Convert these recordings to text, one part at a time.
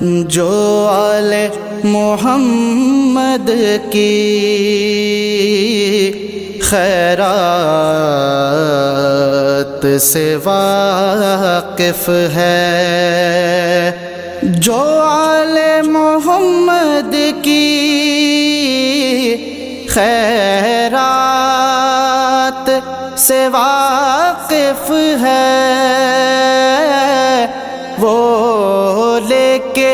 جو آل محمد کی خیرات سے واقف ہے، جو آل محمد کی خیرات سے واقف ہے، وہ لے کے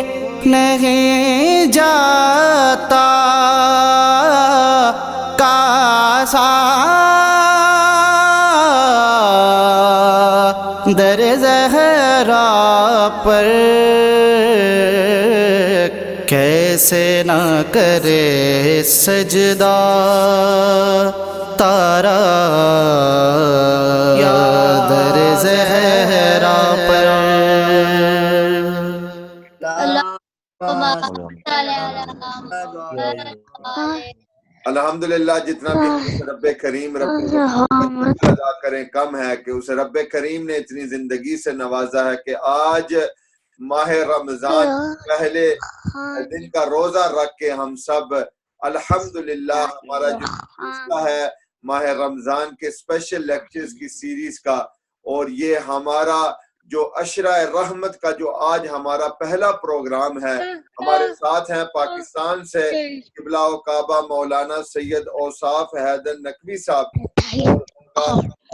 نہیں جاتا کاسا در زہرا پر، کیسے نہ کرے سجدہ تارا در زہرا پر۔ الحمدللہ جتنا بھی رب کریم رب ادا کریں کم ہے کہ اس رب کریم نے اتنی زندگی سے نوازا ہے کہ آج ماہ رمضان پہلے دن کا روزہ رکھ کے ہم سب الحمدللہ ہمارا جو سلسلہ ہے ماہ رمضان کے اسپیشل لیکچرز کی سیریز کا، اور یہ ہمارا جو عشرہ رحمت کا جو آج ہمارا پہلا پروگرام ہے، ہمارے ساتھ ہیں پاکستان سے قبلہ و کعبہ مولانا سید اوصاف حیدر نقوی صاحب، اور ان کا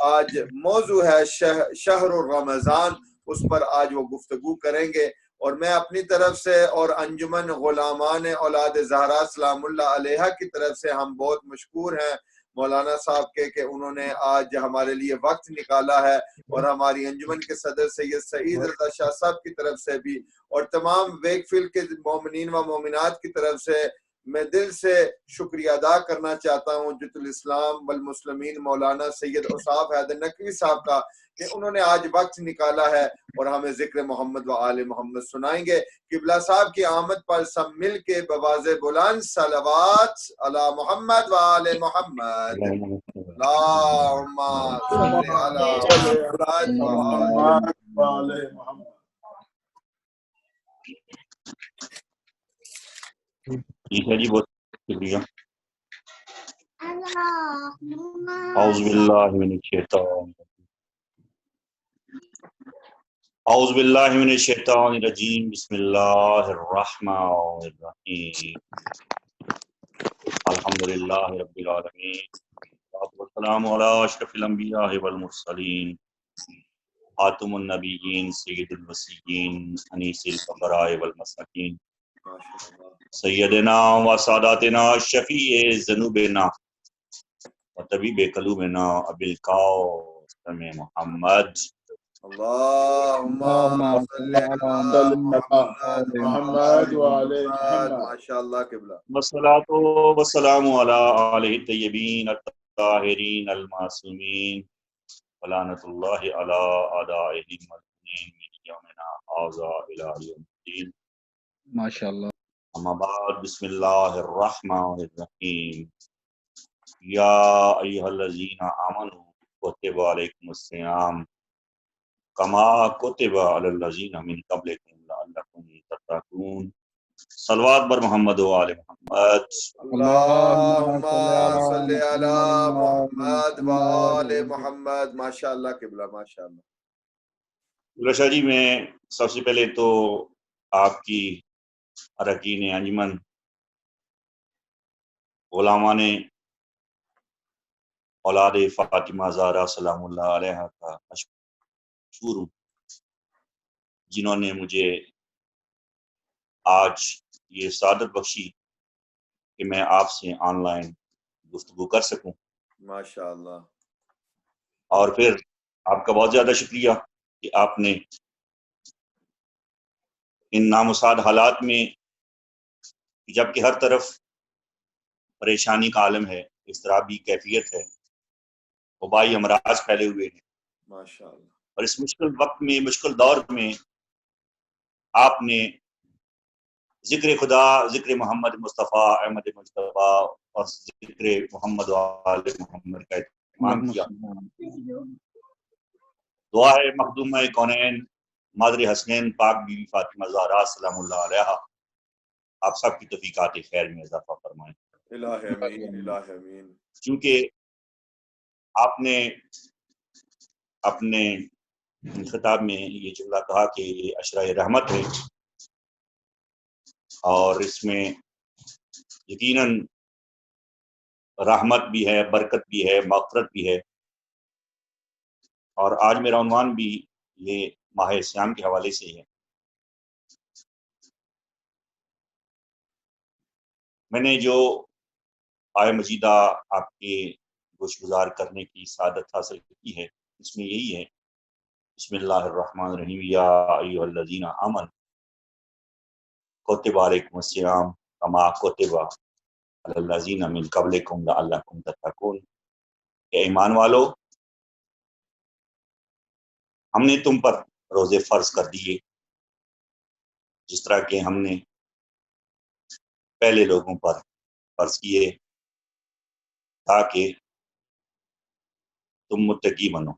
آج موضوع ہے شہر الرمضان، اس پر آج وہ گفتگو کریں گے۔ اور میں اپنی طرف سے اور انجمن غلامان اولاد زہرا سلام اللہ علیہا کی طرف سے ہم بہت مشکور ہیں مولانا صاحب کے کہ انہوں نے آج ہمارے لیے وقت نکالا ہے، اور ہماری انجمن کے صدر سید سعید رضا شاہ صاحب کی طرف سے بھی، اور تمام ویک فیلڈ کے مومنین و مومنات کی طرف سے میں دل سے شکریہ ادا کرنا چاہتا ہوں جت الاسلام والمسلمین مولانا سید اوصاف حیدر نقوی صاحب کا کہ انہوں نے آج وقت نکالا ہے اور ہمیں ذکر محمد و آل محمد سنائیں گے۔ قبلہ صاحب کی آمد پر سب مل کے بواز بلند صلوات علی محمد و آل محمد، اللہم صلی علی محمد و آل محمد۔ ٹھیک ہے جی، بہت شکریہ۔ اعوذ باللہ من الشیطان اعوذ باللہ من الشیطان الرجیم، بسم اللہ الرحمن الرحیم، الحمدللہ رب العالمین، والصلاۃ والسلام علی اشرف الانبیاء والمرسلین، خاتم النبیین، سید الوصیین، انیس الفقراء والمساکین، سیدنا و ساداتنا شفیع ذنوبنا و طبیب قلوبنا ابی القاسم محمد، اللہم صلی علی محمد و آل محمد۔ ماشاءاللہ قبلہ۔ والصلاۃ والسلام علی آلہ الطیبین الطاہرین المعصومین، ولعنۃ اللہ علی اعدائہم الملعونین من یومنا ھذا الی یوم الدین۔ ماشاءاللہ۔ اما بعد، بسم اللہ الرحمن الرحیم، یا ایھا الذین آمنوا کتب علیکم الصیام کما کتب علی الذین من قبلکم لعلکم تتقون۔ صلوات بر محمد و آل محمد۔ اللہم صلی علی محمد و آل محمد۔ ماشاءاللہ قبلہ، ماشاءاللہ۔ قبلہ شاہ جی، میں سب سے پہلے تو آپ کی اراکین انجمن غلامان اولاد فاطمہ زہرا سلام اللہ علیہا کا مشکور ہوں، جنہوں نے مجھے آج یہ سعادت بخشی کہ میں آپ سے آن لائن گفتگو کر سکوں، ماشاءاللہ۔ اور پھر آپ کا بہت زیادہ شکریہ کہ آپ نے ان نامساعد حالات میں، جبکہ ہر طرف پریشانی کا عالم ہے، اضطرابی کیفیت ہے، وبائی امراض پھیلے ہوئے ہیں، ماشاءاللہ، اور اس مشکل وقت میں، مشکل دور میں آپ نے ذکر خدا، ذکر محمد مصطفیٰ احمد مصطفیٰ اور ذکر محمد و آل محمد کا اہتمام کیا۔ دعا ہے مخدومہ کونین مادر حسنین پاک بیوی فاطمہ زہرا سلام اللہ علیہا آپ سب کی توفیقات خیر میں اضافہ فرمائیں۔ الہ امین، الہ امین۔ چونکہ آپ نے اپنے خطاب میں یہ جملہ کہا کہ یہ عشرہ رحمت ہے، اور اس میں یقیناً رحمت بھی ہے، برکت بھی ہے، مغفرت بھی ہے، اور آج میرا عنوان بھی یہ ماہ صیام کے حوالے سے ہے۔ میں نے جو آیہ مجیدہ آپ کے گوش گزار کرنے کی سعادت حاصل کی ہے، اس میں یہی ہے، بسم اللہ الرحمن الرحیم، یا ایھا الذین آمنوا کتب علیکم الصیام کما کتب علی الذین من قبلکم لعلکم تتقون، کہ ایمان والو ہم نے تم پر روزے فرض کر دیے جس طرح کہ ہم نے پہلے لوگوں پر فرض کیے تاکہ تم متقی بنو۔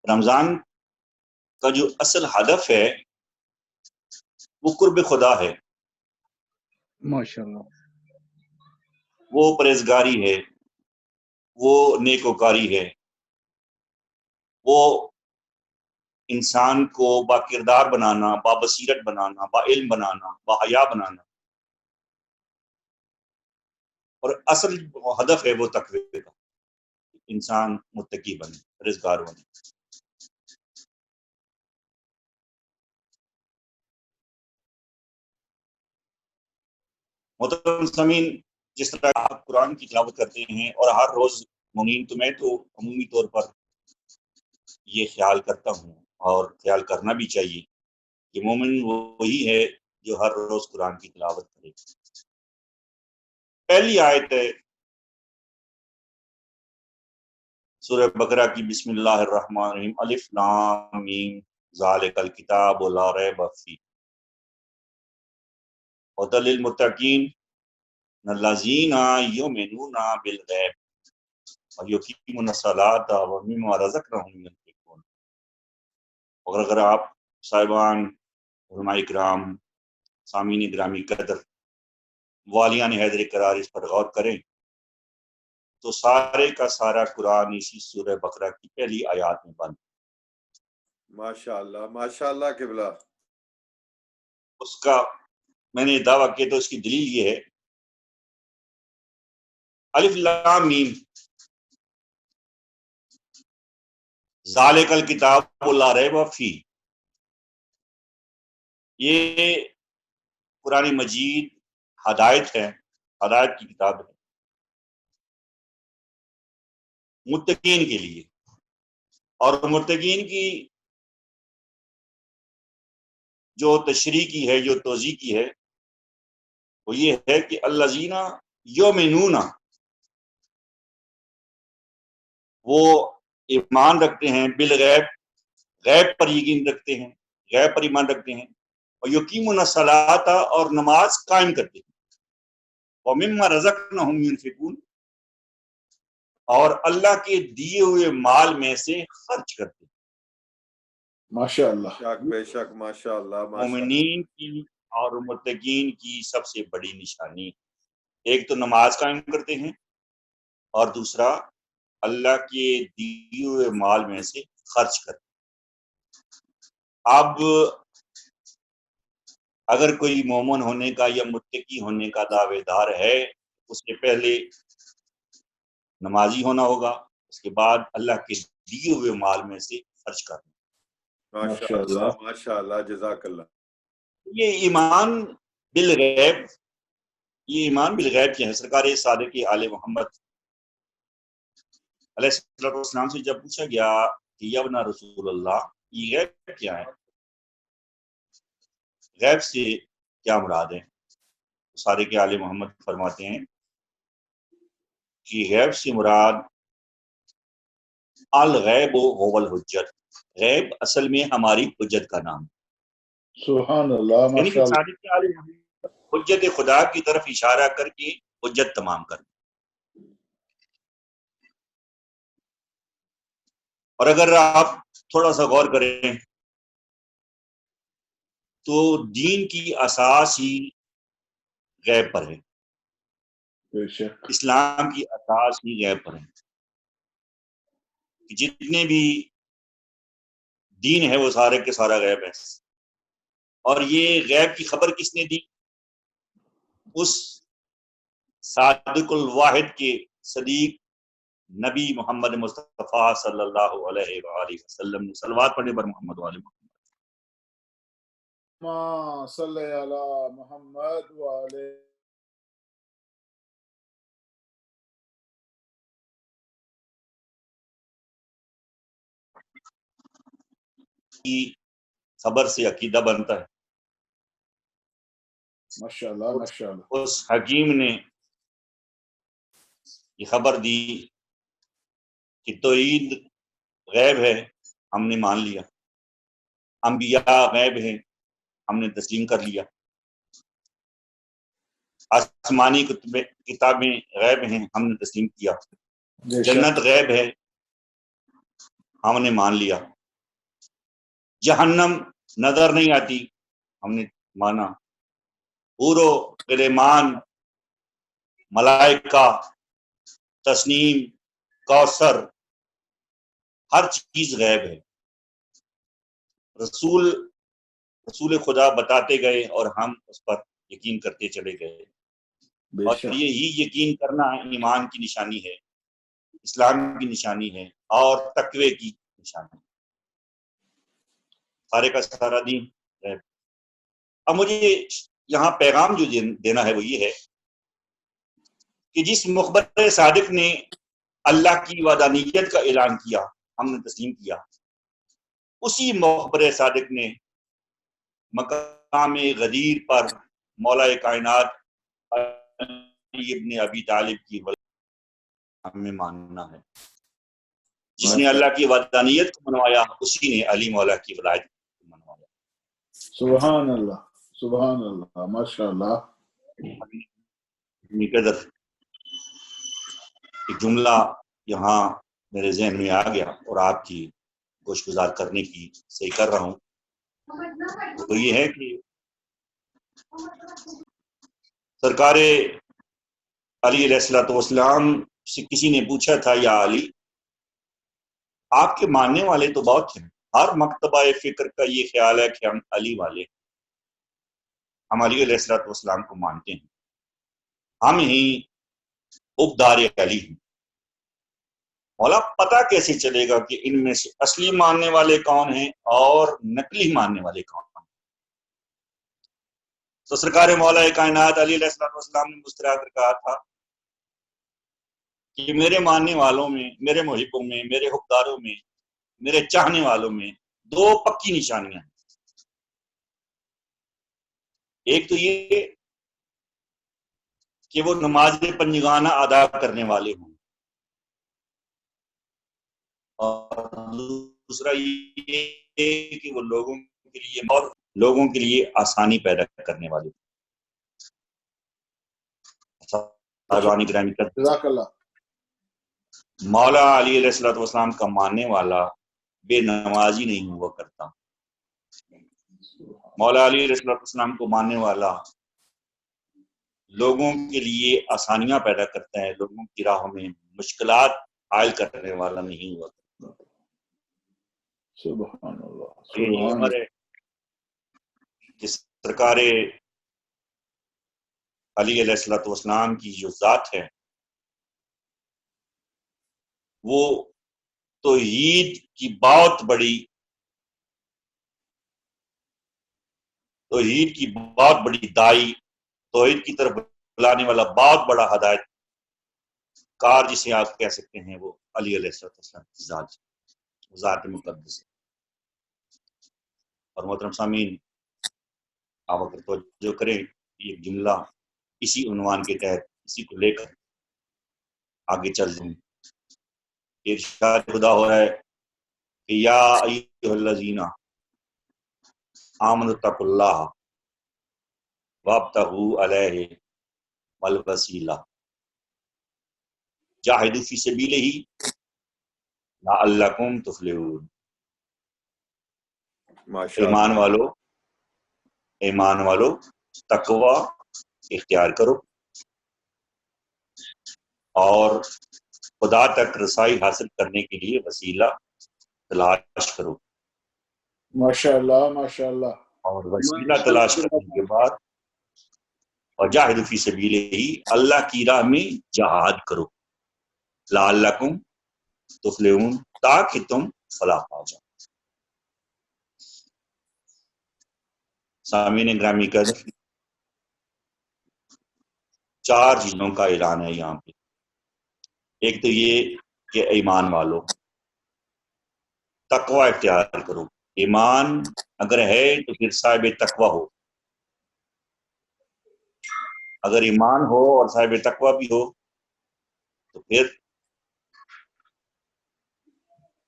رمضان کا جو اصل ہدف ہے وہ قرب خدا ہے، ماشاءاللہ، وہ پرہیزگاری ہے، وہ نیکوکاری ہے، وہ انسان کو با کردار بنانا، با بصیرت بنانا، با علم بنانا، با حیا بنانا، اور اصل ہدف ہے وہ تقوی کا، انسان متقی بنے، پرہیزگار بنے۔ محترم سامعین، جس طرح آپ قرآن کی تلاوت کرتے ہیں اور ہر روز مومنین، تو میں تو عمومی طور پر یہ خیال کرتا ہوں اور خیال کرنا بھی چاہیے کہ مومن وہی ہے جو ہر روز قرآن کی تلاوت کرے۔ پہلی آیت ہے سورہ بقرہ کی، بسم اللہ الرحمن الرحیم، الف لام میم ذالک الکتاب لا ریب فیہ ھدی للمتقین الذین یؤمنون بالغیب ویقیمون الصلاۃ ومما رزقناہم ینفقون۔ اور اگر آپ صاحبان، علماء کرام، سامعین گرامی قدر، والیان حیدر قرار اس پر غور کریں تو سارے کا سارا قرآن اسی سورہ بقرہ کی پہلی آیات میں بند۔ ماشاءاللہ، ماشاءاللہ قبلہ۔ اس کا میں نے دعویٰ کیا تو اس کی دلیل یہ ہے، الف لام میم ذالک الکتاب لا ریب فیہ، یہ قرآن مجید ہدایت ہے، ہدایت کی کتاب ہے متقین کے لیے، اور متقین کی جو تشریح کی ہے، جو توضیح کی ہے، وہ یہ ہے کہ الذین یؤمنون، وہ ایمان رکھتے ہیں، بالغیب، غیب پر یقین رکھتے ہیں، غیب پر ایمان رکھتے ہیں، اور یقیمون الصلاۃ، اور نماز قائم کرتے ہیں، ومما رزقناہم ینفقون، اور اللہ کے دیے ہوئے مال میں سے خرچ کرتے ہیں۔ ماشاءاللہ، بے شک، ماشاءاللہ، ماشاءاللہ۔ مومنین کی اور متقین کی سب سے بڑی نشانی، ایک تو نماز قائم کرتے ہیں، اور دوسرا اللہ کے دیے ہوئے مال میں سے خرچ کرتے ہیں۔ اب اگر کوئی مومن ہونے کا یا متقی ہونے کا دعوے دار ہے، اس کے پہلے نمازی ہونا ہوگا، اس کے بعد اللہ کے دیے ہوئے مال میں سے خرچ کرنا۔ ماشاءاللہ، ماشاءاللہ، جزاک اللہ۔ یہ ایمان بالغیب، یہ ایمان بالغیب کیا ہے؟ سرکار صادق آل محمد علیہ السلام سے جب پوچھا گیا کہ یا ابن رسول اللہ، یہ غیب کیا ہے، غیب سے کیا مراد ہے؟ صادق آل محمد فرماتے ہیں کہ غیب سے مراد الغیب هو الحجت، غیب اصل میں ہماری حجت کا نام، سبحان اللہ، یعنی کہ ماشاءاللہ، صادق آل محمد حجت خدا کی طرف اشارہ کر کے حجت تمام کر۔ اور اگر آپ تھوڑا سا غور کریں تو دین کی اساس ہی غیب پر ہے، بے شک اسلام کی اساس ہی غیب پر ہے. جتنے بھی دین ہے وہ سارے کے سارا غیب ہے. اور یہ غیب کی خبر کس نے دی؟ اس صادق الواحد کے صدیق نبی محمد مصطفیٰ صلی اللہ علیہ وآلہ وسلم نے. صلوات پڑھنے پر محمد والے محمد. ما صلی علی محمد وعلی کی خبر سے عقیدہ بنتا ہے. ماشاءاللہ ماشاءاللہ. اس حکیم نے یہ خبر دی کہ توحید غیب ہے، ہم نے مان لیا. انبیاء غیب ہیں، ہم نے تسلیم کر لیا. آسمانی کتابیں غیب ہیں، ہم نے تسلیم کیا. بے جنت شک غیب ہے، ہم نے مان لیا. جہنم نظر نہیں آتی، ہم نے مانا. حور و غلمان، ملائکہ، تسنیم، کوثر، ہر چیز غیب ہے. رسول خدا بتاتے گئے اور ہم اس پر یقین کرتے چلے گئے. بے اور شک یہی یقین کرنا ایمان کی نشانی ہے، اسلام کی نشانی ہے اور تقوی کی نشانی ہے. سارے کا سارا دین غیب. اب مجھے یہاں پیغام جو دینا ہے وہ یہ ہے کہ جس مخبر صادق نے اللہ کی وحدانیت کا اعلان کیا، ہم نے تسلیم کیا، اسی مخبر صادق نے مقام غدیر پر مولا کائنات علی ابن ابی طالب کی ہمیں ماننا ہے. جس نے اللہ کی وحدانیت کو منوایا اسی نے علی مولا کی ولایت کو منوایا. سبحان اللہ سبحان اللہ ماشاءاللہ. قدر ایک جملہ یہاں میرے ذہن میں آ گیا اور آپ کی گوش گزار کرنے کی صحیح کر رہا ہوں. وہ یہ ہے کہ سرکار علی علیہ الصلوۃ والسلام سے کسی نے پوچھا تھا، یا علی، آپ کے ماننے والے تو بہت ہیں، ہر مکتبہ فکر کا یہ خیال ہے کہ ہم علی والے، ہم علی علیہ الصلوۃ والسلام کو مانتے ہیں، ہم ہی عبدار علی ہیں. مولا پتہ کیسے چلے گا کہ ان میں سے اصلی ماننے والے کون ہیں اور نقلی ماننے والے کون ہیں؟ تو سرکار مولا کائنات علی علیہ الصلوۃ والسلام نے مسکرا کر کہا تھا کہ میرے ماننے والوں میں، میرے محبوں میں، میرے حقداروں میں، میرے چاہنے والوں میں دو پکی نشانیاں ہیں. ایک تو یہ کہ وہ نماز پنجگانہ ادا کرنے والے ہوں، اور دوسرا یہ کہ وہ لوگوں کے لیے آسانی پیدا کرنے والے. جزاک اللہ. مولا علی علیہ الصلوۃ والسلام کا ماننے والا بے نمازی نہیں ہوا کرتا. مولا علی علیہ الصلوۃ والسلام کو ماننے والا لوگوں کے لیے آسانیاں پیدا کرتا ہے، لوگوں کی راہوں میں مشکلات عائل کرنے والا نہیں ہوا کرتا. سبحان اللہ یہ سبحان عمر ہے کہ سرکار علی علیہ الصلوۃ والسلام کی جو ذات ہے وہ توحید کی بہت بڑی دائی، توحید کی طرف بلانے والا بہت بڑا ہدایت کار جسے آپ کہہ سکتے ہیں، وہ علی علیہ الصلوۃ والسلام کی ذات مقدس ہے. اور محترم سامعین، آپ اگر توجہ کریں یہ جملہ اسی عنوان کے تحت اسی کو لے کر آگے چل دوں. ارشاد خدا ہو رہا ہے کہ یا ایھا الذین آمنوا اتقوا اللہ وابتغوا الیہ الوسیلہ جاہدوا فی سبیلہ لعلکم تفلحون. ماشاءاللہ ایمان والو تقوی اختیار کرو اور خدا تک رسائی حاصل کرنے کے لیے وسیلہ تلاش کرو، ماشاءاللہ ماشاءاللہ اور وسیلہ تلاش کرنے کے بعد وجاہدوا فی سبیلہ، اللہ کی راہ میں جہاد کرو، لعلکم تفلحون، تاکہ تم فلاح پا جاؤ۔ سامعین گرامی قدر، 4 چیزوں کا اعلان ہے یہاں پہ۔ ایک تو یہ کہ ایمان والو تقوی اختیار کرو، ایمان اگر ہے تو پھر صاحب تقوی ہو، اگر ایمان ہو اور صاحب تقوی بھی ہو تو پھر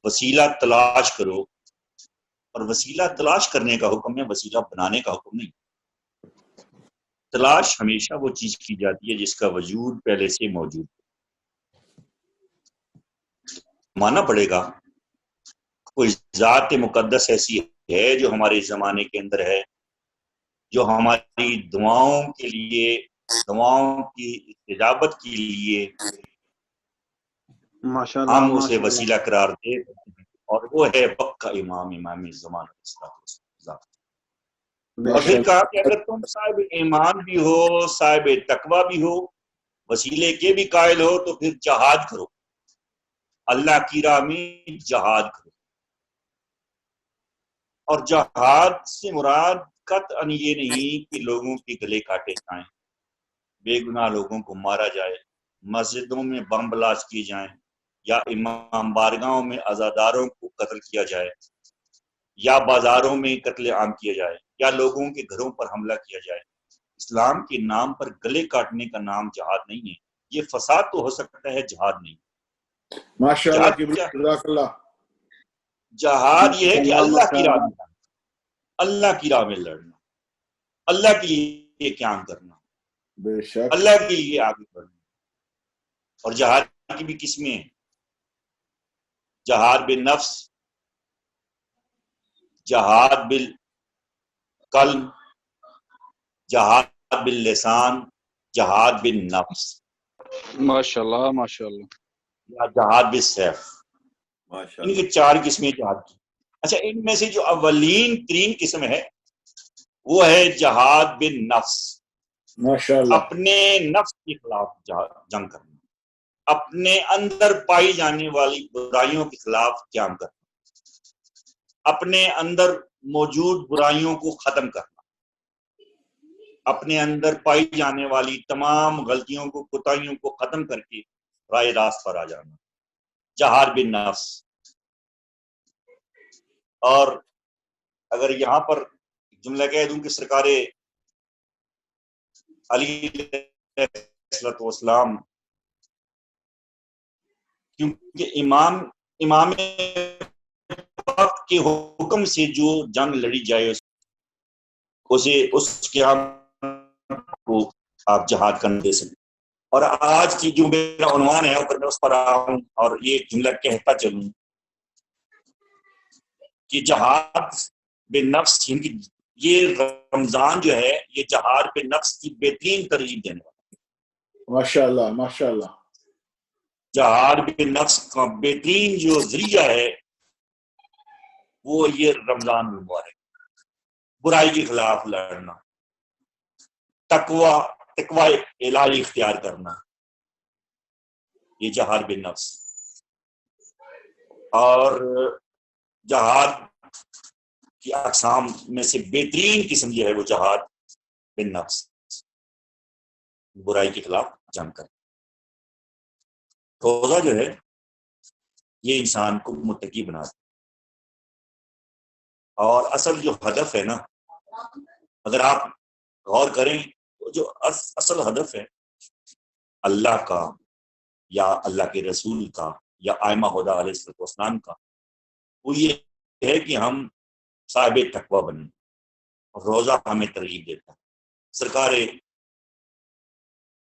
وسیلہ تلاش کرو، اور وسیلہ تلاش کرنے کا حکم ہے، وسیلہ بنانے کا حکم نہیں۔ تلاش ہمیشہ وہ چیز کی جاتی ہے جس کا وجود پہلے سے موجود ماننا پڑے گا کوئی ذات مقدس ایسی ہے جو ہمارے زمانے کے اندر ہے، جو ہماری دعاؤں کے لیے، دعاؤں کی استجابت کے لیے ہم اسے وسیلہ قرار دے، اور وہ ہے وقت کا امام زمان۔ اور پھر کہا کہ اگر تم صاحب ایمان بھی ہو، صاحب تقوی بھی ہو، وسیلے کے بھی قائل ہو، تو پھر جہاد کرو، اللہ کی راہ میں جہاد کرو۔ اور جہاد سے مراد قطعاً یہ نہیں کہ لوگوں کے گلے کاٹے جائیں، بے گناہ لوگوں کو مارا جائے، مسجدوں میں بم بلاسٹ کیے جائیں، یا امام بارگاہوں میں عزاداروں کو قتل کیا جائے، یا بازاروں میں قتل عام کیا جائے، یا لوگوں کے گھروں پر حملہ کیا جائے۔ اسلام کے نام پر گلے کاٹنے کا نام جہاد نہیں ہے۔ یہ فساد تو ہو سکتا ہے، جہاد نہیں۔ ماشاءاللہ جہاد کیا ہے؟ جزاک اللہ۔ جہاد یہ ہے کہ اللہ کی راہ میں لڑنا، اللہ کی راہ میں لڑنا، اللہ کے لیے قیام کرنا، بے شک اللہ کے لیے آگے بڑھنا۔ اور جہاد کی بھی قسمیں ہیں، جہاد بالنفس، جہاد بالقلب، جہاد باللسان، جہاد بالنفس، ماشاءاللہ ماشاءاللہ۔ یا جہاد بالسیف۔ ان ماشاءاللہ کی 4 قسمیں جہاد کی۔ اچھا، ان میں سے جو اولین ترین قسم ہے وہ ہے جہاد بالنفس، ماشاءاللہ اپنے نفس کے خلاف جنگ کرنا، اپنے اندر پائی جانے والی برائیوں کے خلاف قیام کرنا، اپنے اندر موجود برائیوں کو ختم کرنا، اپنے اندر پائی جانے والی تمام غلطیوں کو، کوتاہیوں کو ختم کر کے راہ راست پر آ جانا، جہاد بالنفس۔ اور اگر یہاں پر جملہ کہہ دوں کہ سرکار علی علیہ السلام، کیونکہ امام وقت کے حکم سے جو جنگ لڑی جائے اس کے کو آپ جہاد کرنے دے سکیں۔ اور آج کی جو میرا عنوان ہے اوپر میں اس پر آؤں اور یہ جملہ کہتا چلوں کہ جہاد بے نفس، یہ رمضان جو ہے یہ جہاد بے نفس کی بہترین ترغیب دینے والا، ماشاءاللہ ماشاءاللہ۔ جہاد بے نفس کا بہترین جو ذریعہ ہے وہ یہ رمضان مبارک، برائی کے خلاف لڑنا، تقوی الہی اختیار کرنا، یہ جہاد بے نفس۔ اور جہاد کی اقسام میں سے بہترین قسم جو ہے وہ جہاد بے نفس، برائی کے خلاف جنگ کرنا۔ روزہ جو ہے یہ انسان کو متقی بناتا ہے، اور اصل جو ہدف ہے نا، اگر آپ غور کریں تو جو اصل ہدف ہے اللہ کا یا اللہ کے رسول کا یا ائمہ ہدی علیہ السلام کا، وہ یہ ہے کہ ہم صاحب تقوی بنیں، اور روزہ ہمیں ترغیب دیتا ہے۔ سرکار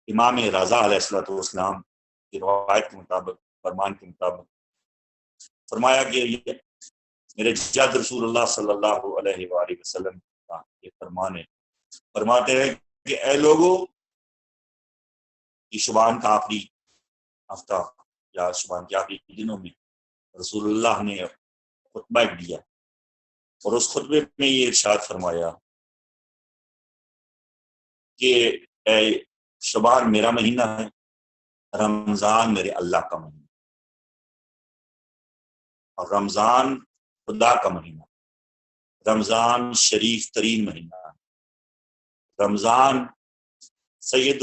امام رضا علیہ السلام کی روایت کے مطابق، فرمان کے مطابق فرمایا کہ میرے جد رسول اللہ صلی اللہ علیہ وآلہ وسلم کا یہ فرمان ہے، فرماتے ہیں کہ اے لوگوں، شبان کا آخری ہفتہ یا شبان کے آخری دنوں میں رسول اللہ نے خطبہ دیا، اور اس خطبے میں یہ ارشاد فرمایا کہ اے شبان میرا مہینہ ہے، رمضان میرے اللہ کا مہینہ، اور رمضان خدا کا مہینہ، رمضان شریف ترین مہینہ ہے، رمضان سید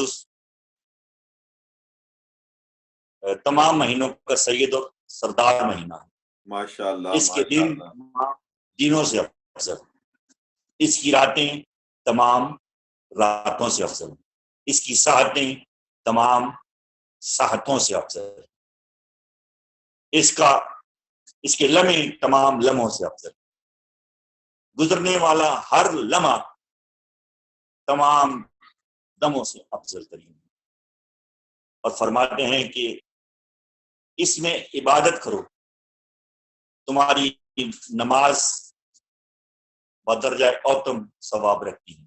تمام مہینوں کا سید اور سردار مہینہ ہے۔ ماشاءاللہ اس کے دن تمام دنوں سے افضل، اس کی راتیں تمام راتوں سے افضل، اس کی ساعتیں تمام ساعتوں سے افضل، اس کے لمحے تمام لمحوں سے افضل، گزرنے والا ہر لمحہ تمام دموں سے افضل ترین، اور فرماتے ہیں کہ اس میں عبادت کرو، تمہاری نماز بدرجہ اوتم ثواب رکھتی ہے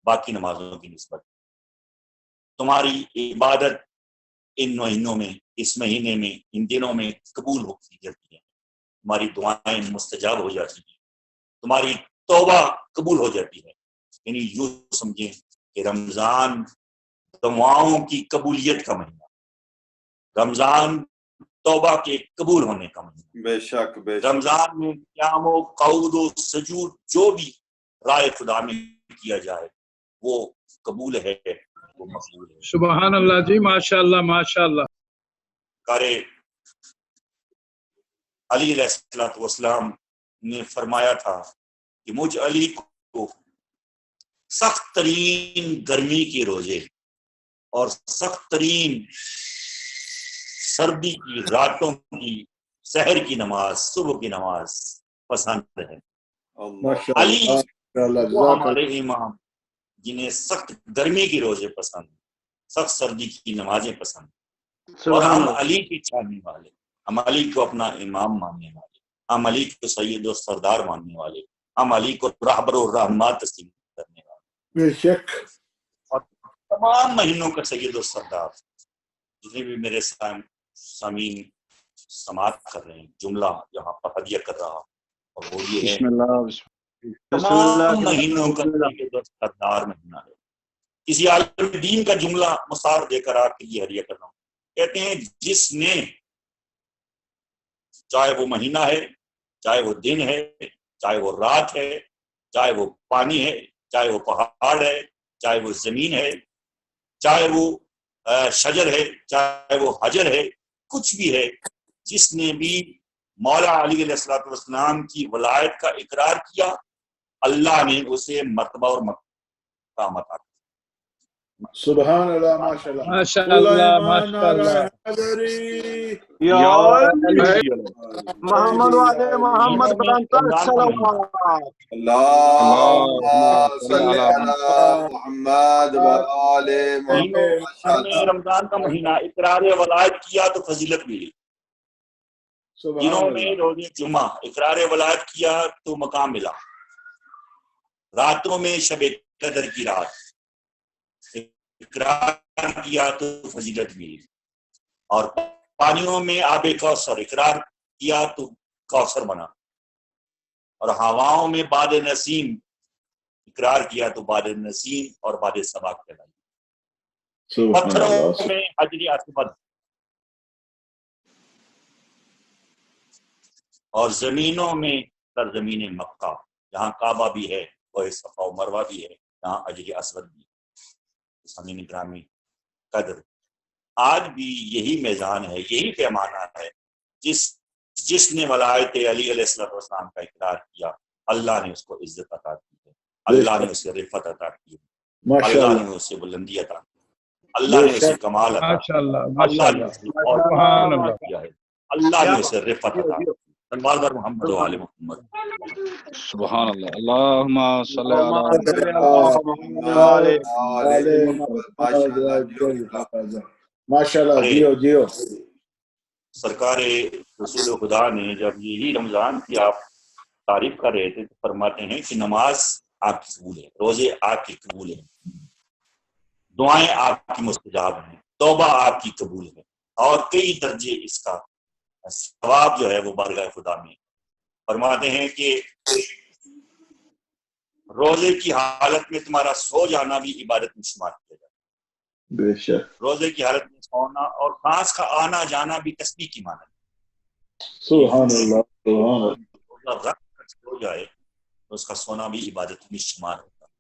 باقی نمازوں کی نسبت، تمہاری عبادت ان مہینوں میں، اس مہینے میں، ان دنوں میں قبول ہوتی جاتی ہے، تمہاری دعائیں مستجاب ہو جاتی ہیں، تمہاری توبہ قبول ہو جاتی ہے۔ یعنی یوں سمجھیں کہ رمضان دعاؤں کی قبولیت کا مہینہ، رمضان توبہ کے قبول ہونے کا مہینہ، بے شک بے شک، رمضان میں قیام و قعود و سجود جو بھی رائے خدا میں کیا جائے وہ قبول ہے، وہ مقبول ہے۔ سبحان اللہ جی، ماشاء اللہ ماشاء اللہ۔ قاری علی علیہ السلام نے فرمایا تھا کہ مجھ علی کو سخت ترین گرمی کے روزے اور سخت ترین سردی کی راتوں کی سحر کی نماز، صبح کی نماز پسند ہے۔ علی وہ ہمارے امام جنہیں سخت گرمی کی روزے پسند، سخت سردی کی نمازیں پسند، اور ہم علی کی چاہنے والے، ہم علی کو اپنا امام ماننے والے، ہم علی کو سید و سردار ماننے والے، ہم علی کو رہبر و رحمت تسلیم کرنے والے، بے شک، اور تمام مہینوں کا سید و سردار۔ جتنے بھی میرے سامعین سماعت کر رہے ہیں، جملہ یہاں پر ہدیہ کر رہا، اور وہ یہ ہے بسم اللہ تمام مہینوں کا سید و سردار مہینہ ہے۔ کسی عالم دین کا جملہ مثال دے کر آپ کے لیے ہدیہ کر رہا ہوں، کہتے ہیں جس نے، چاہے وہ مہینہ ہے، چاہے وہ دن ہے، چاہے وہ رات ہے، چاہے وہ پانی ہے، چاہے وہ پہاڑ ہے، چاہے وہ زمین ہے، چاہے وہ شجر ہے، چاہے وہ حجر ہے، کچھ بھی ہے، جس نے بھی مولا علی علیہ السلام کی ولایت کا اقرار کیا، اللہ نے اسے مرتبہ اور مقام عطا کیا۔ سبحان اللہ، ماشاء اللہ، ماشاء اللہ ماشاء اللہ۔ یا علی محمد والے محمد بلندر صلوات۔ اللہم صلی علی محمد وآل محمد۔ ہم نے رمضان کا مہینہ اقرار ولایت کیا تو فضیلت ملی، دنوں میں روز جمعہ اقرار ولایت کیا تو مقام ملا، راتوں میں شب قدر کی رات اقرار کیا تو فضیلت ملی، اور پانیوں میں آب کوثر اقرار کیا تو کوثر بنا، اور ہواؤں میں باد نسیم اقرار کیا تو باد نسیم اور باد صبا کہلائی، پتھروں میں حجر اسود اور زمینوں میں سرزمین مکہ، جہاں کعبہ بھی ہے، وہ صفا و مروہ بھی ہے، جہاں حجر اسود بھی ہے۔ سامعین گرامی قدر، آج بھی یہی میزان ہے، یہی پیمانہ ہے، جس نے ولایت علی علیہ السلام کا اقرار کیا، اللہ نے اس کو عزت عطا کی ہے، اللہ نے اسے رفعت عطا کی ہے، اللہ نے اسے بلندی عطا کی، اللہ نے اسے کمال عطا ماشاء اللہ کی، ماشاء اللہ نے اللہ۔ اسے اور سبحان اللہ۔ کیا ہے، اللہ نے اسے رفعت عطا کی۔ سلوات بر محمد و آل محمد۔ سبحان اللہ، اللہم صلی علی ماشاء اللہ، ماشاء اللہ، جیو جیو۔ سرکار رسول خدا نے جب یہی رمضان کی آپ تعریف کر رہے تھے تو فرماتے ہیں کہ نماز آپ کی قبول ہے، روزے آپ کی قبول ہیں، دعائیں آپ کی مستجاب ہیں، توبہ آپ کی قبول ہے، اور کئی درجے اس کا ثواب جو ہے وہ بارگاہ خدا میں۔ فرماتے ہیں کہ روزے کی حالت میں تمہارا سو جانا بھی عبادت میں شمار کیا جاتا ہے، بے شک روزے کی حالت میں سونا اور سانس کا آنا جانا بھی تسبیح کی معنی ہے۔ سبحان اللہ سبحان اللہ روزہ رکھ کر سو جائے تو اس کا سونا بھی عبادت میں شمار ہوتا ہے،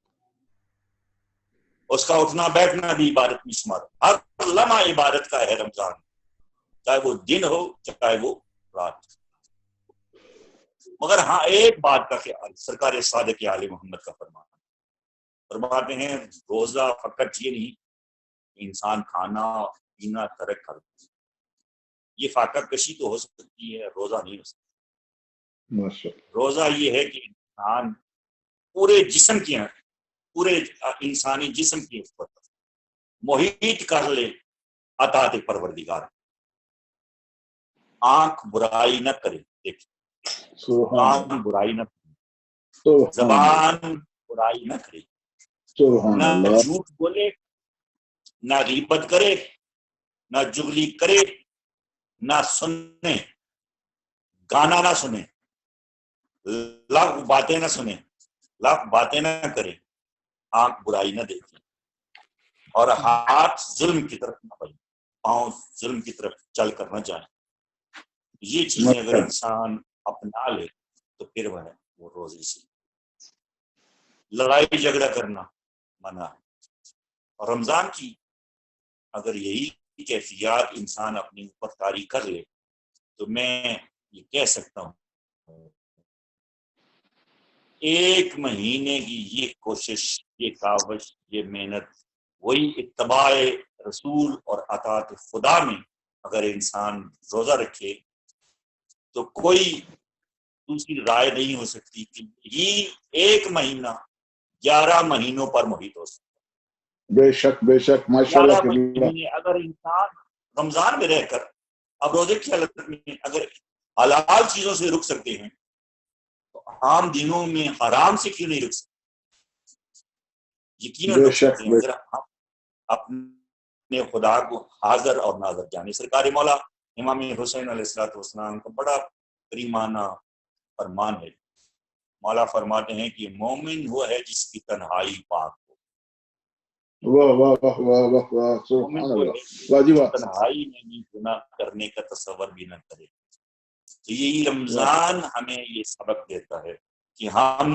اس کا اٹھنا بیٹھنا بھی عبادت میں شمار ہوتا ہے، ہر لمحہ عبادت کا ہے رمضان، چاہے وہ دن ہو چاہے وہ رات۔ مگر ہاں ایک بات کا خیال سرکار صادق عالم محمد کا فرماتے ہیں روزہ فقط یہ نہیں کہ انسان کھانا پینا ترک کر دے، یہ فاقہ کشی تو ہو سکتی ہے، روزہ نہیں ہو سکتا۔ ماشاء روزہ یہ ہے کہ انسان پورے جسم کی پورے انسانی جسم کے اوپر محیط کر لے اطاعت پروردگار، آنکھ برائی نہ کرے، دیکھیں سبحان کان برائی نہ کرے، سبحان زبان برائی نہ کرے، سبحان نہ اللہ جھوٹ بولے، نہ غیبت کرے، نہ جغلی کرے، نہ سنے، گانا نہ سنے، لغو باتیں نہ سنے، لغو باتیں نہ کرے، آنکھ برائی نہ دیکھے، اور ہاتھ ظلم کی طرف نہ بڑھے، پاؤں ظلم کی طرف چل کر نہ جائیں۔ یہ چیزیں اگر انسان اپنا لے تو پھر وہ روزے سے لڑائی جھگڑا کرنا منع ہے۔ اور رمضان کی اگر یہی کیفیات انسان اپنے اوپر طاری کر لے تو میں یہ کہہ سکتا ہوں ایک مہینے کی یہ کوشش، یہ کاوش، یہ محنت، وہی اتباع رسول اور اطاعت خدا میں اگر انسان روزہ رکھے تو کوئی دوسری رائے نہیں ہو سکتی کہ یہ ایک مہینہ 11 مہینوں پر محیط ہو سکتا ہے۔ بے شک ماشاء 11 اللہ مہینے اگر انسان رمضان میں رہ کر اب روزے کی حالت میں اگر حلال چیزوں سے رک سکتے ہیں تو عام دنوں میں حرام سے کیوں نہیں رک سکتے؟ یقیناً بے رک شک سکتے ہیں اگر ہم اپنے خدا کو حاضر اور ناظر جانے۔ سرکار مولا امام حسین علیہ السلام کا بڑا کریمانہ فرمان ہے، مولا فرماتے ہیں کہ مومن وہ ہے جس کی تنہائی پاک ہو، واہ واہ واہ واہ واہ واہ مومن سبحان وہ اللہ ہے واجب جو تنہائی میں بھی گناہ کرنے کا تصور بھی نہ کرے۔ تو یہی رمضان ہمیں یہ سبق دیتا ہے کہ ہم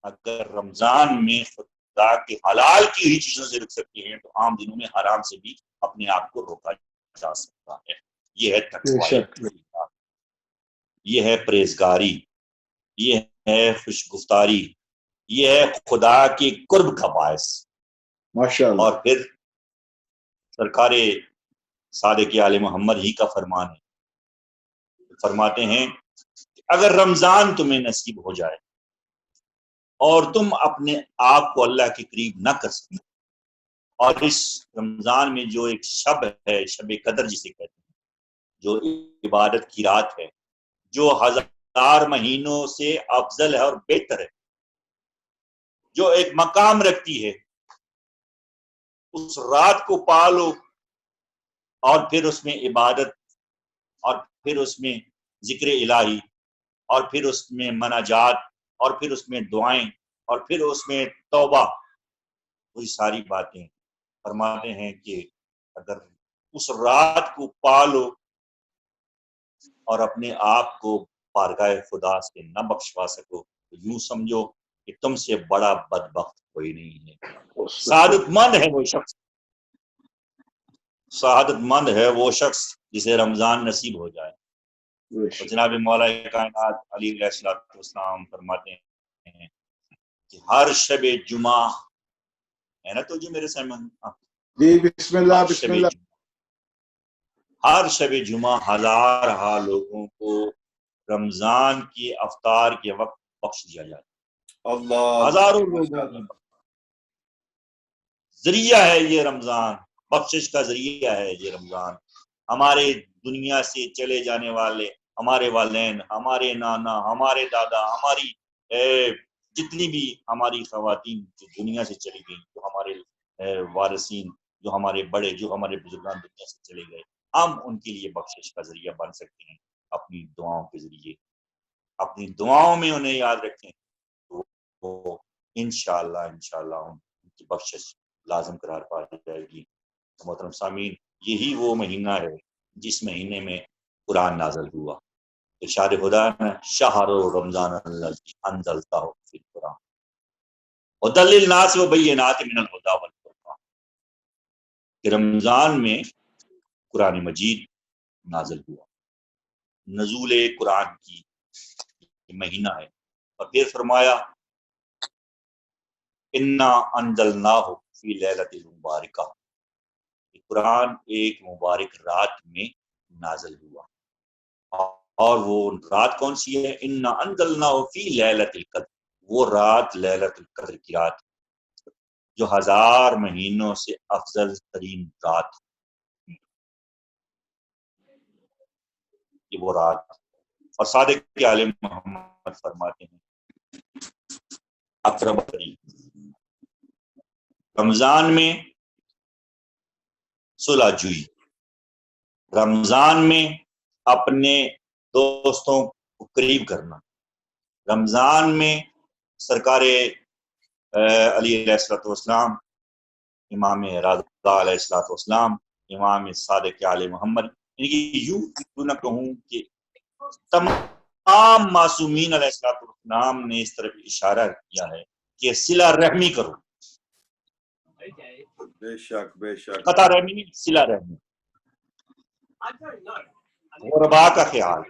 اگر رمضان میں خدا کے حلال کی ہی چیزوں سے رک سکتے ہیں تو عام دنوں میں حرام سے بھی اپنے آپ کو روکا جا سکتا ہے۔ یہ ہے بے تقوی، شک یہ ہے پرہیزگاری، یہ ہے خوش گفتاری، یہ ہے خدا کے قرب کا باعث۔ ماشاء اللہ اور پھر سرکار صادق عالم محمد ہی کا فرمان ہے، فرماتے ہیں کہ اگر رمضان تمہیں نصیب ہو جائے اور تم اپنے آپ کو اللہ کے قریب نہ کر سکتے، اور اس رمضان میں جو ایک شب ہے، شب قدر جسے کہتے ہیں، جو عبادت کی رات ہے، جو 1000 مہینوں سے افضل ہے اور بہتر ہے، جو ایک مقام رکھتی ہے، اس رات کو پالو اور پھر اس میں عبادت، اور پھر اس میں ذکر الہی، اور پھر اس میں مناجات، اور پھر اس میں دعائیں، اور پھر اس میں توبہ، وہی ساری باتیں فرماتے ہیں کہ اگر اس رات کو پالو اور اپنے آپ کو بارگاہ خدا سے نہ بخشوا سکو تو یوں سمجھو کہ تم سے بڑا بدبخت کوئی نہیں ہے۔ سعادت مند ہے وہ شخص، سعادت مند ہے وہ شخص جسے رمضان نصیب ہو جائے۔ بے اور جناب مولا کائنات علی علیہ السلام فرماتے ہیں کہ ہر شب جمعہ ہے نا، تو جو میرے سامنے جی بسم اللہ بسم اللہ ہر شب جمعہ ہزارہ لوگوں کو رمضان کی افطار کے وقت بخش دیا جاتا ہے۔ اللہ ہزاروں لوگوں کی ذریعہ ہے یہ رمضان، بخشش کا ذریعہ ہے یہ رمضان۔ ہمارے دنیا سے چلے جانے والے ہمارے والدین، ہمارے نانا، ہمارے دادا، ہماری جتنی بھی ہماری خواتین جو دنیا سے چلی گئی، جو ہمارے وارثین، جو ہمارے بڑے، جو ہمارے بزرگان دنیا سے چلے گئے، ہم ان کے لیے بخشش کا ذریعہ بن سکتے ہیں اپنی دعاؤں کے ذریعے. اپنی دعاؤں میں انہیں یاد رکھیں تو وہ انشاءاللہ ان کی بخشش لازم قرار پا جائے گی. محترم سامعین، یہی وہ مہینہ ہے جس مہینے میں قرآن نازل ہوا. ارشاد خدا ہے شہر رمضان الذی انزلتہ فی القرآن ھدی للناس وبینات من الہدی والفرقان، کہ رمضان میں قرآن مجید نازل ہوا. نزول قرآن کی مہینہ ہے. اور پھر فرمایا انا انزلناہ فی لیلۃ مبارکہ، قرآن ایک مبارک رات میں نازل ہوا. اور وہ رات کون سی ہے؟ انا انزلناہ فی لیلۃ القدر، وہ رات لیلۃ القدر کی رات جو 1000 مہینوں سے افضل ترین رات. یہ وہ رات. اور صادق عالم محمد فرماتے ہیں اقرب قریب، رمضان میں صلح جوئی، رمضان میں اپنے دوستوں کو قریب کرنا، رمضان میں سرکار علی علیہ السلام، امام رضا علیہ السلام، امام صادق علیہ محمد، یعنی یوں نہ کہوں کہ تمام معصومین علیہ السلام نے اس طرف اشارہ کیا ہے کہ صلہ رحمی کرو. بے شک بے شک. قطع رحمی نہیں، صلہ رحمی. غرباء کا خیال،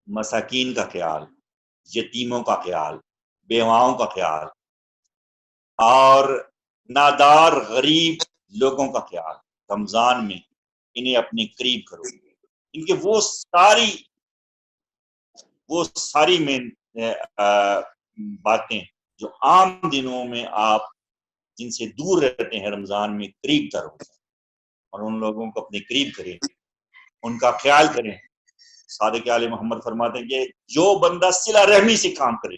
مساکین کا خیال، یتیموں کا خیال، بیواؤں کا خیال، اور نادار غریب لوگوں کا خیال. رمضان میں انہیں اپنے قریب کرو. ان کے وہ ساری میں باتیں جو عام دنوں میں آپ جن سے دور رہتے ہیں، رمضان میں قریب تر ہو جائیں اور ان لوگوں کو اپنے قریب کریں، ان کا خیال کریں. صادق علیہ محمد فرماتے ہیں کہ جو بندہ صلہ رحمی سے کام کرے،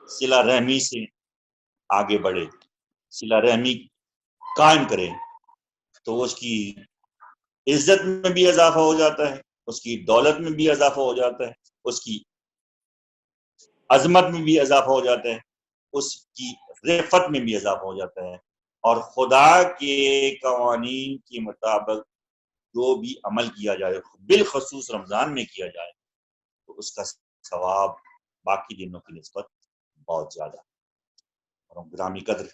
صلہ رحمی سے آگے بڑھے، صلہ رحمی قائم کرے، تو اس کی عزت میں بھی اضافہ ہو جاتا ہے، اس کی دولت میں بھی اضافہ ہو جاتا ہے، اس کی عظمت میں بھی اضافہ ہو جاتا ہے، اس کی رفت میں بھی اضافہ ہو جاتا ہے. اور خدا کے قوانین کے مطابق جو بھی عمل کیا جائے، بالخصوص رمضان میں کیا جائے، تو اس کا ثواب باقی دنوں کی نسبت بہت زیادہ. اور گرامی قدر،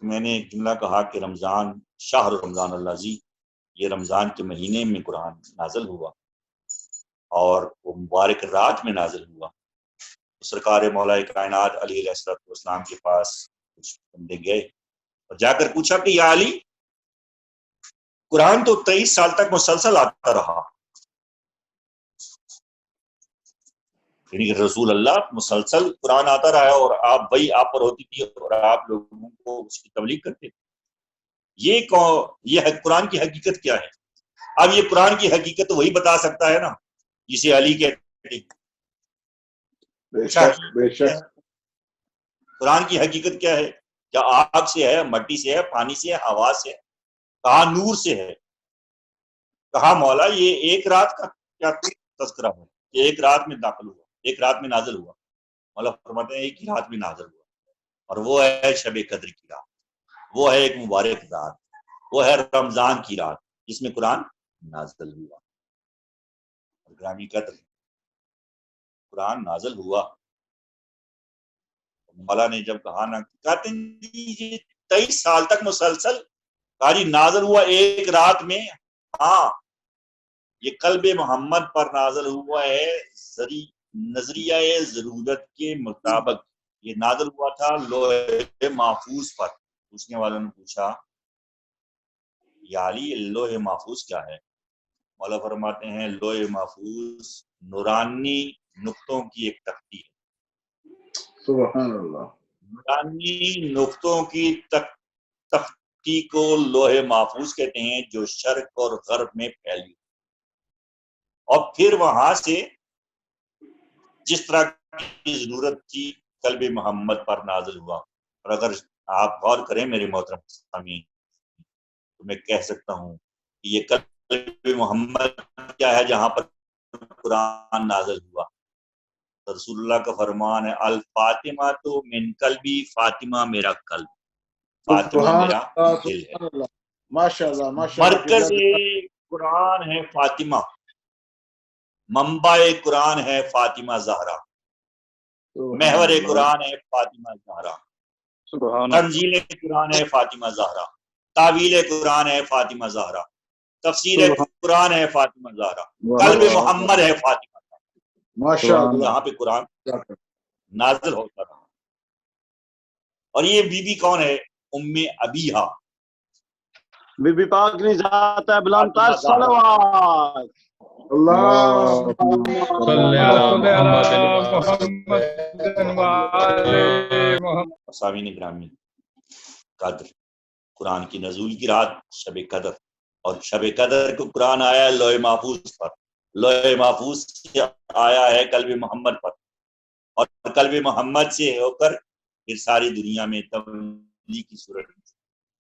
میں نے ایک جملہ کہا کہ رمضان شہر رمضان الذی، یہ رمضان کے مہینے میں قرآن نازل ہوا اور وہ مبارک رات میں نازل ہوا. سرکار مولا کائنات علی علیہ السلام کے پاس کچھ بندے گئے اور جا کر پوچھا کہ یا علی، قرآن تو 23 سال تک مسلسل آتا رہا، یعنی کہ رسول اللہ مسلسل قرآن آتا رہا اور وہی آپ پر ہوتی تھی اور آپ لوگوں کو اس کی تبلیغ کرتے تھے. یہ قرآن کی حقیقت کیا ہے؟ اب یہ قرآن کی حقیقت وہی بتا سکتا ہے نا جسے علی کہتے. بے شک بے شک. قرآن کی حقیقت کیا ہے؟ کیا آگ سے ہے، مٹی سے ہے، پانی سے ہے، ہوا سے ہے؟ کہا نور سے ہے. کہا مولا یہ ایک رات کا کیا تذکرہ ہے؟ یہ ایک رات میں داخل ہوا، ایک رات میں نازل ہوا. مولا فرماتے ہیں ایک ہی رات میں نازل ہوا، اور وہ ہے شب قدر کی رات، وہ ہے ایک مبارک رات، وہ ہے رمضان کی رات جس میں قرآن نازل ہوا. اور گرامی قدر قرآن نازل ہوا، مولا نے جب کہا نا، کہتے ہیں 23 سال تک مسلسل قاری نازل ہوا ایک رات میں. ہاں، یہ قلب محمد پر نازل ہوا ہے، نظریہ ضرورت کے مطابق. یہ نازل ہوا تھا لوح محفوظ پر. پوچھنے والوں نے پوچھا یا علی لوح محفوظ کیا ہے؟ مولا فرماتے ہیں لوح محفوظ نورانی نقطوں کی ایک تختی ہے. سبحان اللہ. نورانی نقطوں کی مٹی کو لوح محفوظ کہتے ہیں جو شرق اور غرب میں پھیلی، اور پھر وہاں سے جس طرح کی ضرورت تھی قلب محمد پر نازل ہوا۔ اور اگر آپ غور کریں میرے محترم سامعین تو میں کہہ سکتا ہوں کہ یہ قلب محمد کیا ہے جہاں پر قرآن نازل ہوا۔ رسول اللہ کا فرمان ہے الفاطمہ تو من قلبی، فاطمہ میرا قلب، فاطمہ سبحان میرا اللہ، دل ہے۔ سبحان اللہ، ماشاء اللہ ماشاء اللہ، مرکز قرآن ہے فاطمہ، منبع قرآن ہے فاطمہ زہرا، محور قرآن ہے فاطمہ زہرا، سبحان اللہ، تنزیل قرآن ہے فاطمہ زہرا، تعویل قرآن ہے فاطمہ زہرا، تفسیر قرآن ہے فاطمہ زہرا، قلب محمد ہے فاطمہ زہرا، ماشاء اللہ۔ جہاں پہ قرآن نازل ہوتا رہا۔ اور یہ بی بی کون ہے؟ ام ابیہا، بی بی پاک نے ذات ہے بلند تر صلوات۔ اللہ صلی علی محمد وعلی محمد۔ سامعین گرامی، قدر، قرآن کی نزول کی رات شب قدر، اور شب قدر کو قرآن آیا لوح محفوظ پر، لوح محفوظ سے آیا ہے قلب محمد پر، اور قلب محمد سے ہو کر پھر ساری دنیا میں تبلیغ کی صورت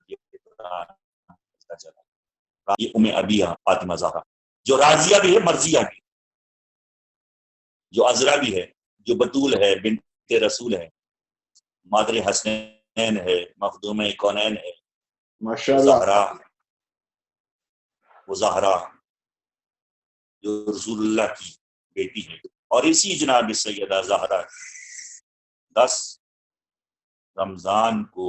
یہ قرآن چلا۔ یہ ام ابیہا فاطمہ زہرا جو راضیہ بھی ہے مرضیہ بھی، جو عذرا بھی ہے، جو بطول ہے، بنت رسول ہے، مادر حسنین ہے، مخدومہ کونین ہے، ماشاء اللہ، وہ زہرا جو رسول اللہ کی بیٹی ہے، اور اسی جناب سیدہ زہرا 10 رمضان کو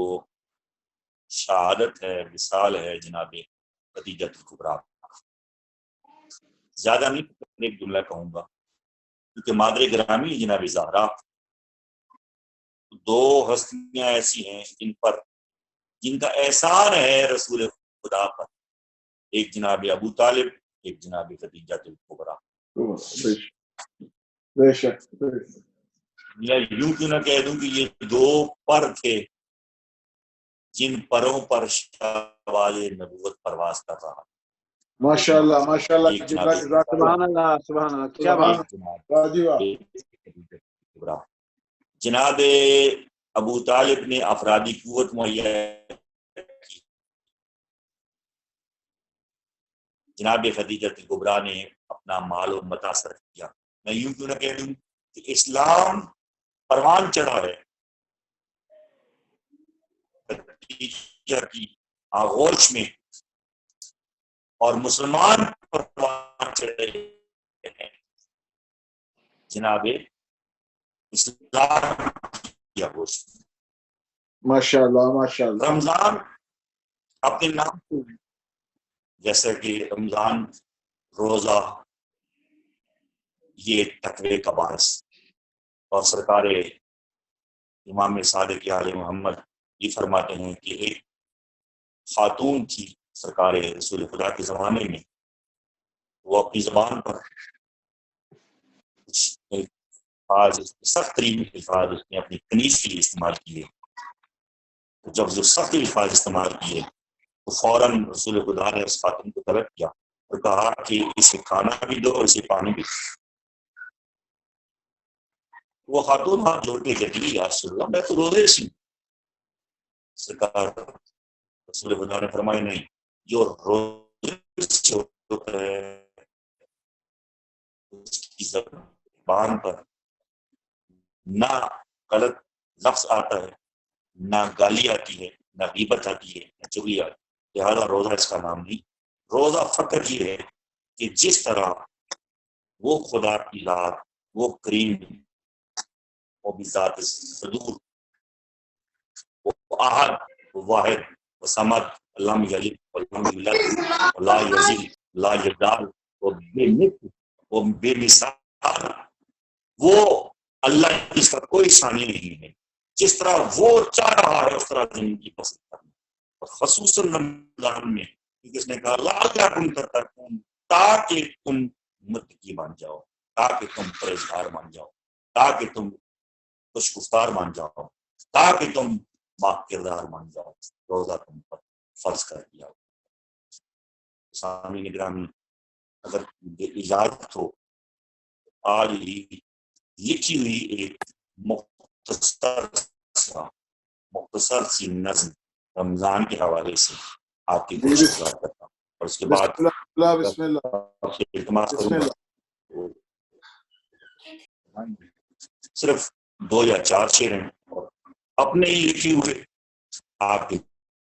شہادت ہے، وصال ہے جناب خدیجہ الکبریٰ۔ زیادہ نہیں، ایک جملہ کہوں گا کیونکہ مادر گرامی جناب زہرا 2 ہستیاں ایسی ہیں جن کا احسان ہے رسول خدا پر، ایک جناب ابو طالب، ایک جناب خدیجہ الکبریٰ۔ بے شک، یا یوں کیوں نہ کہہ دوں کہ یہ 2 پر تھے جن پروں پر شہباز نبوت پرواز کر رہا۔ ماشاء اللہ ماشاء اللہ، ایک جناب سبحان اللہ سبحان اللہ، کیا بات۔ جناب ابو طالب نے افرادی قوت مہیا کی، جناب خدیجہ الکبریٰ نے اپنا مال و متاع صرف کیا۔ میں یوں کیوں نہ کہہ دوں کہ اسلام پروان چڑھا ہے خدیجہ کی آغوش میں، اور مسلمان پروان چڑھے ہیں جناب اسلام کی آغوش میں۔ ماشاء اللہ ماشاء اللہ، رمضان اپنے نام کو، جیسا کہ رمضان روزہ یہ تقوی کا باعث، اور سرکار امام صادق علیہ محمد یہ فرماتے ہیں کہ ایک خاتون تھی سرکار رسول خدا کے زمانے میں، وہ اپنی زبان پر کچھ الفاظ، سخت ترین الفاظ اس نے اپنی کنیز کے لیے استعمال کیے۔ جب جو سخت الفاظ استعمال کیے تو فوراً رسول خدا نے اس خاتون کو طلب کیا اور کہا کہ اسے کھانا بھی دو اور اسے پانی بھی دو۔ وہ خاتون ہاتھ جوڑ کے کہتی یا رسول اللہ میں تو روزے سے ہوں۔ سرکار رسول خدا نے فرمایا نہیں، جو روزے سے ہوتا ہے اس کی زبان پر نہ غلط لفظ آتا ہے، نہ گالی آتی ہے، نہ غیبت آتی ہے، نہ چغلی آتی ہے، لہٰذا روزہ اس کا نام نہیں۔ روزہ فقط یہ ہے کہ جس طرح وہ خدا کی ذات، وہ کریم، وہ بھی ذات صدور، وہ احد، وہ واحد، وہ صمد، لم یلد ولم یولد ولا یزید لا یزال، وہ بے مثل، وہ بے مثال، وہ اللہ جس کا کوئی ثانی نہیں ہے، جس طرح وہ چاہ رہا ہے اس طرح زندگی پسند کرنا، اور خصوصاً رمضان میں کیونکہ اس نے کہا لعلکم تتقون، تاکہ تم متقی بن جاؤ، تاکہ تم پرہیزگار بن جاؤ، تاکہ تم خوش گفتار بن جاؤ، تاکہ تم با کردار بن جاؤ۔ روزہ تم پر فرض کر دیا۔ سامعین گرامی، اگر اجازت ہو آج ہی لکھی ہوئی ایک مختصر سی نظم رمضان کے حوالے سے آپ کی گزار کرتا ہوں، اور اس کے بعد بسم اللہ آپ سے التماس بسم کروں گا صرف 2 یا 4 شعر ہیں اور اپنے ہی لکھی ہوئے آپ کے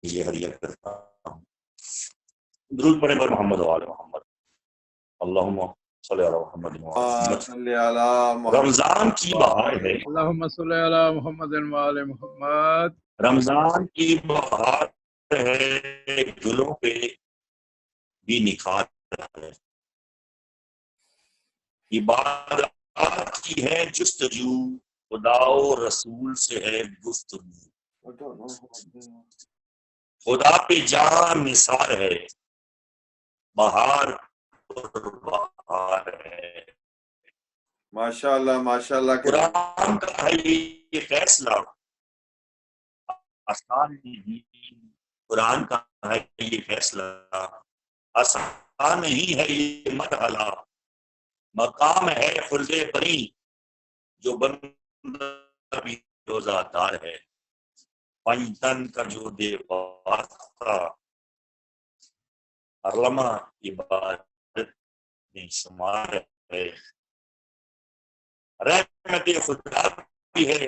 لیے ہدیہ کرتا ہوں۔ درود پڑھیں پر محمد وآل محمد، اللہم صلی علی محمد وآل محمد۔ صلی علی محمد۔ رمضان کی بہار ہے، اللهم صل على محمد وآل محمد۔ رمضان کی بہار ہے، گلوں پہ بھی نکھار ہے، عبادات کی ہے جستجو، خدا و رسول سے ہے گفتگو، خدا پہ جہاں نثار ہے، بہار پر بہار ہے۔ ماشاء اللہ ماشاء اللہ۔ قرآن کا ہے یہ فیصلہ آسان نہیں، قرآن کا ہے یہ فیصلہ آسان نہیں ہے، یہ مرحلہ مقام ہے خلد بری جو بندہ بھی روزہ دار ہے، پنجتن کا جو دے واسطہ علامہ عبادت میں شمار ہے، رحمت خدا بھی ہے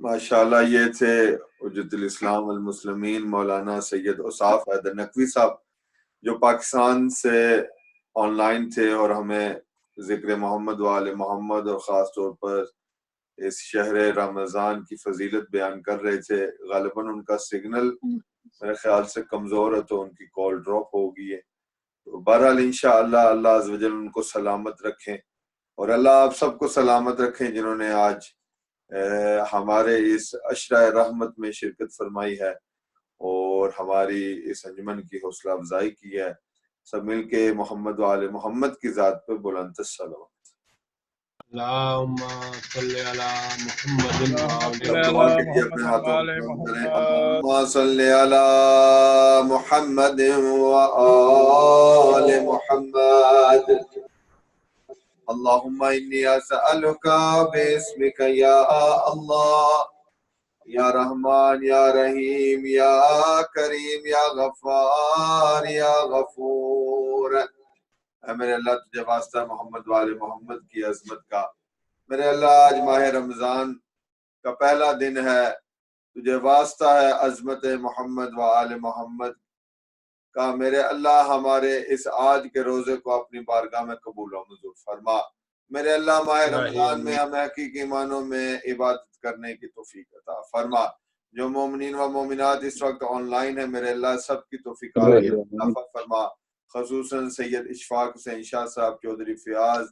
ماشاءاللہ۔ یہ تھے حجت الاسلام والمسلمین مولانا سید اوصاف حیدر نقوی صاحب، جو پاکستان سے آن لائن تھے اور ہمیں ذکر محمد وآل محمد اور خاص طور پر اس شہر رمضان کی فضیلت بیان کر رہے تھے۔ غالباً ان کا سگنل میرے خیال سے کمزور ہے تو ان کی کال ڈراپ ہو گئی ہے۔ تو بہرحال انشاءاللہ اللہ عز و جل ان کو سلامت رکھیں، اور اللہ آپ سب کو سلامت رکھیں جنہوں نے آج ہمارے اس عشرہ رحمت میں شرکت فرمائی ہے اور ہماری اس انجمن کی حوصلہ افزائی کی ہے۔ سب مل کے محمد وآل محمد کی ذات پہ بلند الصلوات۔ اللہم صلی علی محمد دعا کے لیے اپنے ہاتھوں کو بلند کریں۔ اللہم صلی علی محمد وآل محمد، اللہم انی اسألک باسمک یا اللہ، یا رحمان یا رحیم یا کریم یا غفار یا غفور۔ اے میرے اللہ تجھے واسطہ محمد وآل محمد کی عظمت کا، میرے اللہ آج ماہ رمضان کا پہلا دن ہے، تجھے واسطہ ہے عظمت محمد وآل محمد کا، میرے اللہ ہمارے اس آج کے روزے کو اپنی بارگاہ میں قبول و منظور فرما۔ میرے اللہ ماہ رمضان میں ہمیں حقیقی معنوں میں عبادت کرنے کی توفیق عطا فرما۔ جو مومنین و مومنات اس وقت آن لائن ہیں، میرے اللہ سب کی توفیق عطا فرما، خصوصاً سید اشفاق حسین شاہ صاحب، چودھری فیاض،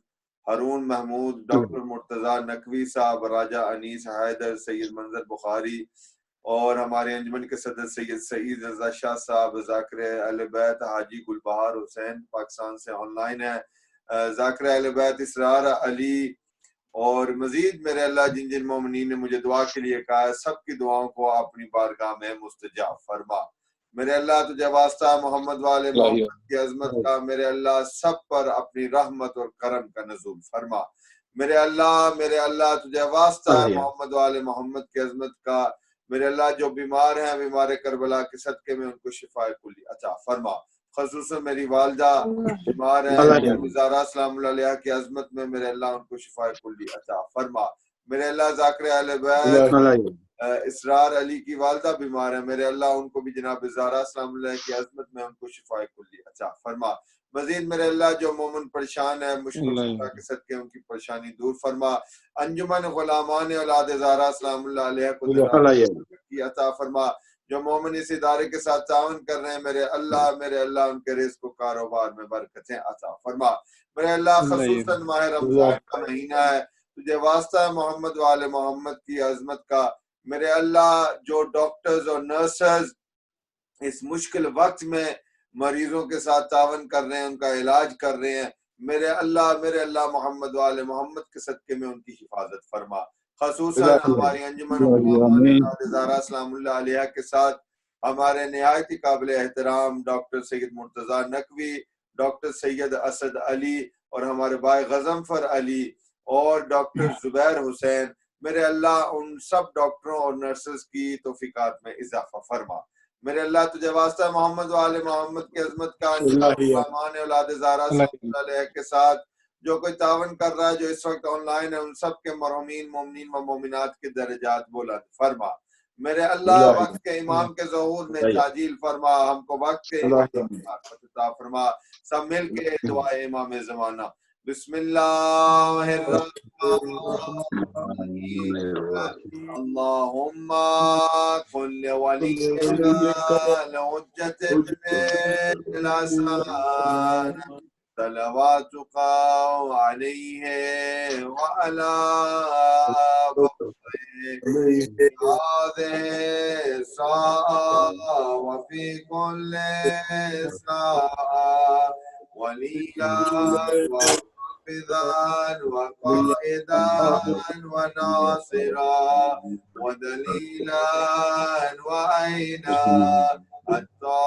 ہارون محمود، ڈاکٹر مرتضیٰ نقوی صاحب، راجہ انیس حیدر، سید منظر بخاری، اور ہمارے انجمن کے صدر سید سعید رضا شاہ صاحب، ذاکر اہل بیت حاجی گلبہار حسین پاکستان سے آن لائن ہے، ذاکر اہل بیت اسرار علی، اور مزید میرے اللہ جن جن مومنین نے مجھے دعا کے لیے کہا ہے، سب کی دعاؤں کو اپنی بارگاہ میں مستجاب فرما۔ میرے اللہ تجھے واسطہ محمد والے محمد کی عظمت کا، میرے اللہ سب پر اپنی رحمت اور کرم کا نزول فرما۔ میرے اللہ تجھے واسطہ ہے محمد والے محمد کی عظمت کا، میرے اللہ جو بیمار ہیں، بیمار کربلا کے صدقے میں ان کو شفا کلی عطا فرما۔ خصوصاً میری والدہ بیمار ہیں، زہرا سلام اللہ علیہ کی عظمت میں میرے اللہ ان کو شفا کلی عطا فرما۔ میرے اللہ ذاکر اہل بیت اسرار علی کی والدہ بیمار ہیں، میرے اللہ ان کو بھی جناب زہرا سلام اللہ کی عظمت میں ان کو شفا کلی عطا فرما۔ مزید میرے اللہ جو مومن پریشان ہے، مشکل کے صدقے ان کی پریشانی دور فرما۔ انجمن غلامان اولاد زہرا سلام اللہ علیہ کو عطا فرما۔ جو مومن اس ادارے کے ساتھ تعاون کر رہے ہیں، میرے اللہ ان کے رزق و کاروبار میں برکتیں عطا فرما۔ میرے اللہ خصوصاً ماہ رمضان کا مہینہ ہے، تجھے واسطہ ہے محمد وآل محمد کی عظمت کا، میرے اللہ جو ڈاکٹرز اور نرسز اس مشکل وقت میں مریضوں کے ساتھ تعاون کر رہے ہیں، ان کا علاج کر رہے ہیں، میرے اللہ محمد والے محمد کے صدقے میں ان کی حفاظت فرما. خصوصاً ہماری انجمن علماء زہرا سلام اللہ علیہ کے ساتھ ہمارے نہایت ہی قابل احترام ڈاکٹر سید مرتضیٰ نقوی، ڈاکٹر سید اسد علی اور ہمارے بھائی غضنفر علی اور ڈاکٹر زبیر حسین، میرے اللہ ان سب ڈاکٹروں اور نرسز کی توفیقات میں اضافہ فرما. میرے اللہ تجھے واسطہ محمد وآل محمد کی عظمت کا انجمن اولاد زہرا سلام اللہ علیہ کے ساتھ جو کوئی تعاون کر رہا ہے، جو اس وقت آن لائن ہے، ان سب کے مرحومین مومنین و مومنات کے درجات بلند فرما. میرے اللہ وقت کے امام کے ظہور میں تعجیل فرما، ہم کو وقت کے امام عطا فرما. سب مل کے دعائے امام زمانہ. بسم اللہ الرحمن الرحیم. اللہم کن ولینا الحجت ابن الحسن صلواتک علیہ وعلا هذه الساعة وفي كل ساعة وليا وحافظا وقائدا وناصرا ودليلا وعينا حتى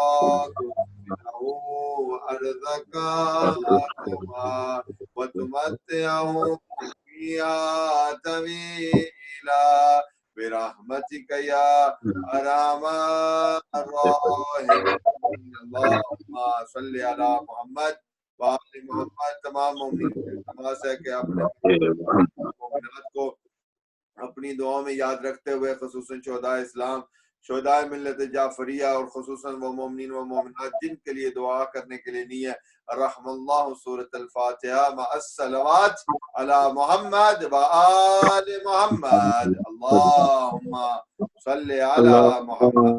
تسكنه أرضك وتمتعه فيها طويلا برحمتك يا ارحم الراحمين. اللهم صل على محمد وآل محمد. تمام مومنین نماز ہے کہ اپنے مومنات کو اپنی دعاؤں میں یاد رکھتے ہوئے خصوصاً شہداء اسلام، شہداء ملت جعفریہ اور خصوصاً وہ مومنین و مومنات جن کے لیے دعا کرنے کے لیے نہیں ہے، رحم اللہ سورۃ الفاتحہ مع الصلوات علی محمد و آل محمد. اللہم صلی علی محمد.